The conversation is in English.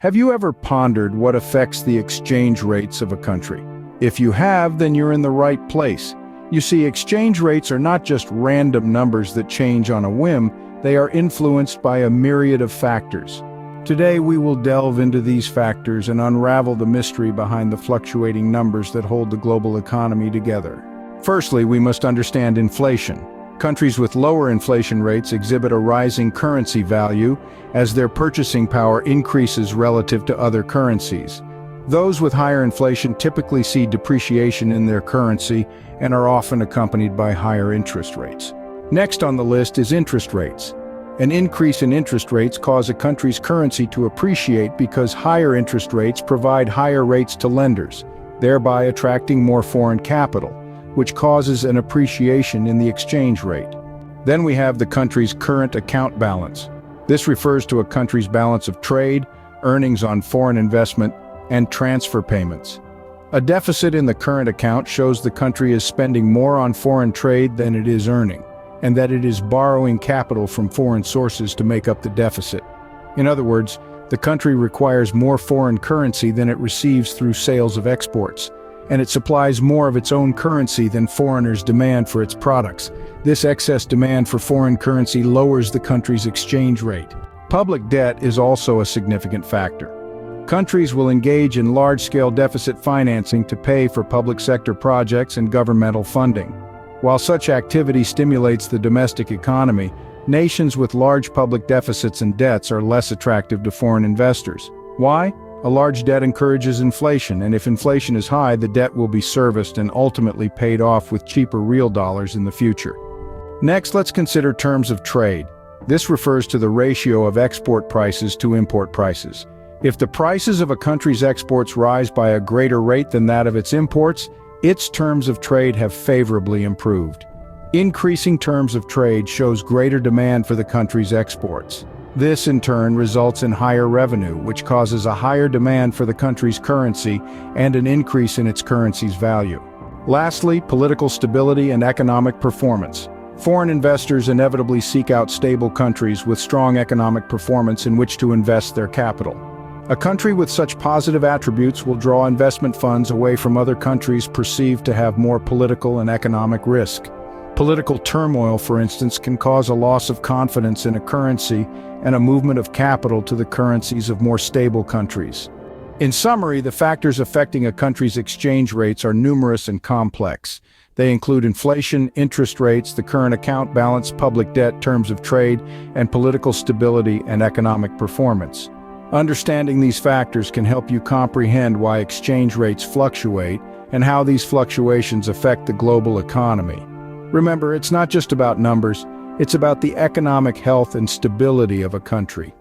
Have you ever pondered what affects the exchange rates of a country? If you have, then you're in the right place. You see, exchange rates are not just random numbers that change on a whim, they are influenced by a myriad of factors. Today we will delve into these factors and unravel the mystery behind the fluctuating numbers that hold the global economy together. Firstly, we must understand inflation. Countries with lower inflation rates exhibit a rising currency value as their purchasing power increases relative to other currencies. Those with higher inflation typically see depreciation in their currency and are often accompanied by higher interest rates. Next on the list is interest rates. An increase in interest rates cause a country's currency to appreciate because higher interest rates provide higher rates to lenders, thereby attracting more foreign capital, which causes an appreciation in the exchange rate. Then we have the country's current account balance. This refers to a country's balance of trade, earnings on foreign investment, and transfer payments. A deficit in the current account shows the country is spending more on foreign trade than it is earning, and that it is borrowing capital from foreign sources to make up the deficit. In other words, the country requires more foreign currency than it receives through sales of exports, and it supplies more of its own currency than foreigners demand for its products. This excess demand for foreign currency lowers the country's exchange rate. Public debt is also a significant factor. Countries will engage in large-scale deficit financing to pay for public sector projects and governmental funding. While such activity stimulates the domestic economy, nations with large public deficits and debts are less attractive to foreign investors. Why? A large debt encourages inflation, and if inflation is high, the debt will be serviced and ultimately paid off with cheaper real dollars in the future. Next, let's consider terms of trade. This refers to the ratio of export prices to import prices. If the prices of a country's exports rise by a greater rate than that of its imports, its terms of trade have favorably improved. Increasing terms of trade shows greater demand for the country's exports. This, in turn, results in higher revenue, which causes a higher demand for the country's currency and an increase in its currency's value. Lastly, political stability and economic performance. Foreign investors inevitably seek out stable countries with strong economic performance in which to invest their capital. A country with such positive attributes will draw investment funds away from other countries perceived to have more political and economic risk. Political turmoil, for instance, can cause a loss of confidence in a currency and a movement of capital to the currencies of more stable countries. In summary, the factors affecting a country's exchange rates are numerous and complex. They include inflation, interest rates, the current account balance, public debt, terms of trade, and political stability and economic performance. Understanding these factors can help you comprehend why exchange rates fluctuate and how these fluctuations affect the global economy. Remember, it's not just about numbers, it's about the economic health and stability of a country.